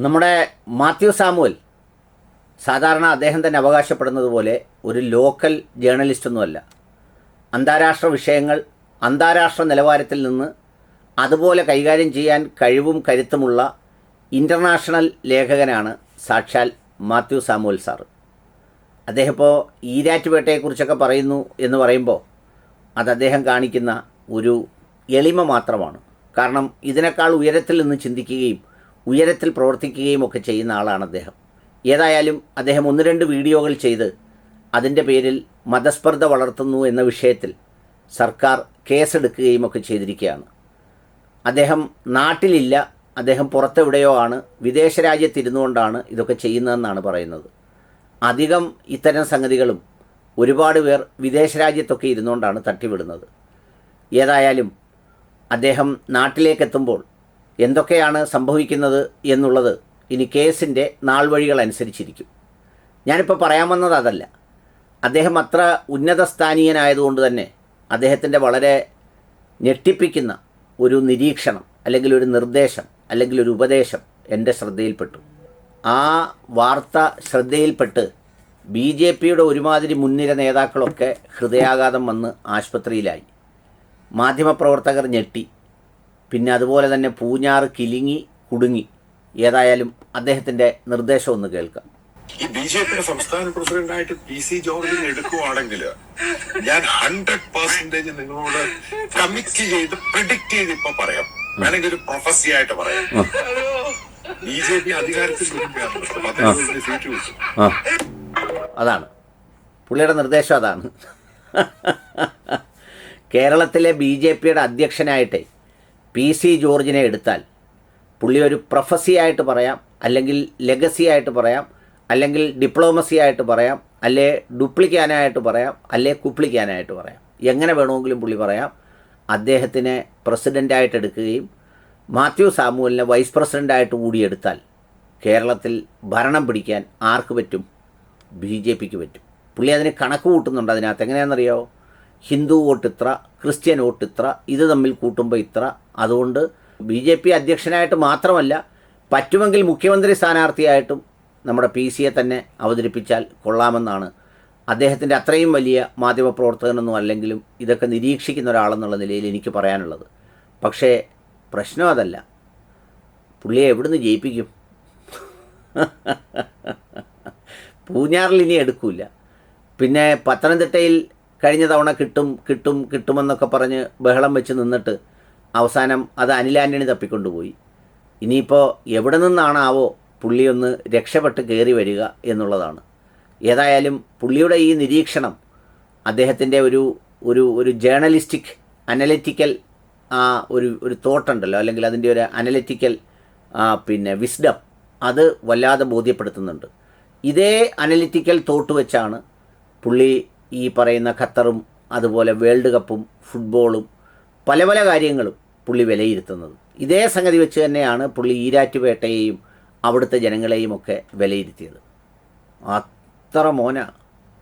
നമ്മുടെ മാത്യു സാമുവൽ സാധാരണ അദ്ദേഹം തന്നെ അവകാശപ്പെടുന്നത് പോലെ ഒരു ലോക്കൽ ജേർണലിസ്റ്റൊന്നുമല്ല. അന്താരാഷ്ട്ര വിഷയങ്ങൾ അന്താരാഷ്ട്ര നിലവാരത്തിൽ നിന്ന് അതുപോലെ കൈകാര്യം ചെയ്യാൻ കഴിവും കരുത്തുമുള്ള ഇൻ്റർനാഷണൽ ലേഖകനാണ് സാക്ഷാൽ മാത്യു സാമുവൽ സാറ്. അദ്ദേഹം ഇപ്പോൾ ഈരാറ്റുപേട്ടയെക്കുറിച്ചൊക്കെ പറയുന്നു എന്ന് പറയുമ്പോൾ അത് അദ്ദേഹം കാണിക്കുന്ന ഒരു എളിമ മാത്രമാണ്. കാരണം ഇതിനേക്കാൾ ഉയരത്തിൽ നിന്ന് ചിന്തിക്കുകയും ഉയരത്തിൽ പ്രവർത്തിക്കുകയും ഒക്കെ ചെയ്യുന്ന ആളാണ് അദ്ദേഹം. ഏതായാലും അദ്ദേഹം 1-2 വീഡിയോകൾ ചെയ്ത് അതിൻ്റെ പേരിൽ മതസ്പർദ്ധ വളർത്തുന്നു എന്ന വിഷയത്തിൽ സർക്കാർ കേസെടുക്കുകയും ഒക്കെ ചെയ്തിരിക്കുകയാണ്. അദ്ദേഹം നാട്ടിലില്ല, അദ്ദേഹം പുറത്തെവിടെയോ ആണ്, വിദേശ രാജ്യത്തിരുന്നുകൊണ്ടാണ് ഇതൊക്കെ ചെയ്യുന്നതെന്നാണ് പറയുന്നത്. അധികം ഇത്തരം സംഗതികളും ഒരുപാട് പേർ വിദേശ രാജ്യത്തൊക്കെ ഇരുന്നുകൊണ്ടാണ് തട്ടിവിടുന്നത്. ഏതായാലും അദ്ദേഹം നാട്ടിലേക്കെത്തുമ്പോൾ എന്തൊക്കെയാണ് സംഭവിക്കുന്നത് എന്നുള്ളത് ഇനി കേസിൻ്റെ നാൾ വഴികൾ അനുസരിച്ചിരിക്കും. ഞാനിപ്പോൾ പറയാൻ വന്നത് അതല്ല. അദ്ദേഹം അത്ര ഉന്നത സ്ഥാനീയനായതുകൊണ്ട് തന്നെ അദ്ദേഹത്തിൻ്റെ വളരെ ഞെട്ടിപ്പിക്കുന്ന ഒരു നിരീക്ഷണം അല്ലെങ്കിൽ ഒരു നിർദ്ദേശം അല്ലെങ്കിൽ ഒരു ഉപദേശം എൻ്റെ ശ്രദ്ധയിൽപ്പെട്ടു. ആ വാർത്ത ശ്രദ്ധയിൽപ്പെട്ട് BJPയുടെ ഒരുമാതിരി മുൻനിര നേതാക്കളൊക്കെ ഹൃദയാഘാതം വന്ന് ആശുപത്രിയിലായി. മാധ്യമപ്രവർത്തകർ ഞെട്ടി. പിന്നെ അതുപോലെ തന്നെ പൂഞ്ഞാറ് കിലുങ്ങി കുടുങ്ങി. ഏതായാലും അദ്ദേഹത്തിൻ്റെ നിർദ്ദേശം ഒന്ന് കേൾക്കാം. ഈ BJPയുടെ സംസ്ഥാന പ്രസിഡന്റായിട്ട് PC ജോർജിനെ എടുക്കുവാണെങ്കിൽ ഞാൻ 100% നിങ്ങളോട് കമ്മിറ്റ് ചെയ്ത് പ്രിഡിക്റ്റ് ചെയ്ത് ഇപ്പൊ പറയാം, വേണമെങ്കിൽ ഒരു പ്രൊഫസി ആയിട്ട് പറയാം. BJP അധികാരത്തിൽ സീറ്റ് കിട്ടും. അതാണ് പുള്ളിയുടെ നിർദ്ദേശം. അതാണ് കേരളത്തിലെ BJPയുടെ അധ്യക്ഷനായിട്ട് PC ജോർജിനെ എടുത്താൽ പുള്ളി ഒരു പ്രൊഫസി ആയിട്ട് പറയാം, അല്ലെങ്കിൽ ലെഗസി ആയിട്ട് പറയാം, അല്ലെങ്കിൽ ഡിപ്ലോമസി ആയിട്ട് പറയാം, അല്ലേ ഡുപ്ലിക്കാനായിട്ട് പറയാം, അല്ലേ കുപ്ലിക്കാനായിട്ട് പറയാം. എങ്ങനെ വേണമെങ്കിലും പുള്ളി പറയാം. അദ്ദേഹത്തിനെ പ്രസിഡൻ്റായിട്ട് എടുക്കുകയും മാത്യു സാമുവലിനെ വൈസ് പ്രസിഡൻ്റായിട്ട് കൂടി എടുത്താൽ കേരളത്തിൽ ഭരണം പിടിക്കാൻ ആർക്ക് പറ്റും? BJPക്ക് പറ്റും. പുള്ളി അതിന് കണക്ക് കൂട്ടുന്നുണ്ട്. അതിനകത്ത് എങ്ങനെയാണെന്നറിയോ? ഹിന്ദു വോട്ട് ഇത്ര, ക്രിസ്ത്യൻ വോട്ട് ഇത്ര, ഇത് തമ്മിൽ കൂട്ടുമ്പോൾ ഇത്ര. അതുകൊണ്ട് BJP അധ്യക്ഷനായിട്ട് മാത്രമല്ല, പറ്റുമെങ്കിൽ മുഖ്യമന്ത്രി സ്ഥാനാർത്ഥിയായിട്ടും നമ്മുടെ PC-യെ തന്നെ അവതരിപ്പിച്ചാൽ കൊള്ളാമെന്നാണ് അദ്ദേഹത്തിൻ്റെ അത്രയും വലിയ മാധ്യമപ്രവർത്തകനൊന്നും അല്ലെങ്കിലും ഇതൊക്കെ നിരീക്ഷിക്കുന്ന ഒരാളെന്നുള്ള നിലയിൽ എനിക്ക് പറയാനുള്ളത്. പക്ഷേ പ്രശ്നം അതല്ല. പുള്ളിയെ എവിടുന്ന് ജയിപ്പിക്കും? പൂഞ്ഞാറിൽ ഇനി എടുക്കില്ല. പിന്നെ പത്തനംതിട്ടയിൽ കഴിഞ്ഞ തവണ കിട്ടുമെന്നൊക്കെ പറഞ്ഞ് ബഹളം വെച്ച് നിന്നിട്ട് അവസാനം അത് അനിൽ ആൻ്റണി തപ്പിക്കൊണ്ടുപോയി. ഇനിയിപ്പോൾ എവിടെ നിന്നാണാവോ പുള്ളിയൊന്ന് രക്ഷപ്പെട്ട് കയറി വരിക എന്നുള്ളതാണ്. ഏതായാലും പുള്ളിയുടെ ഈ നിരീക്ഷണം അദ്ദേഹത്തിൻ്റെ ഒരു ജേർണലിസ്റ്റിക് അനലിറ്റിക്കൽ ഒരു തോട്ടുണ്ടല്ലോ, അല്ലെങ്കിൽ അതിൻ്റെ ഒരു അനലിറ്റിക്കൽ വിസ്ഡം, അത് വല്ലാതെ ബോധ്യപ്പെടുത്തുന്നുണ്ട്. ഇതേ അനലിറ്റിക്കൽ തോട്ട് വെച്ചാണ് പുള്ളി ഈ പറയുന്ന ഖത്തറും അതുപോലെ വേൾഡ് കപ്പും ഫുട്ബോളും പല പല കാര്യങ്ങളും പുള്ളി വിലയിരുത്തുന്നത്. ഇതേ സംഗതി വെച്ച് തന്നെയാണ് പുള്ളി ഈരാറ്റുപേട്ടയെയും അവിടുത്തെ ജനങ്ങളെയും ഒക്കെ വിലയിരുത്തിയത്. അത്ര മോന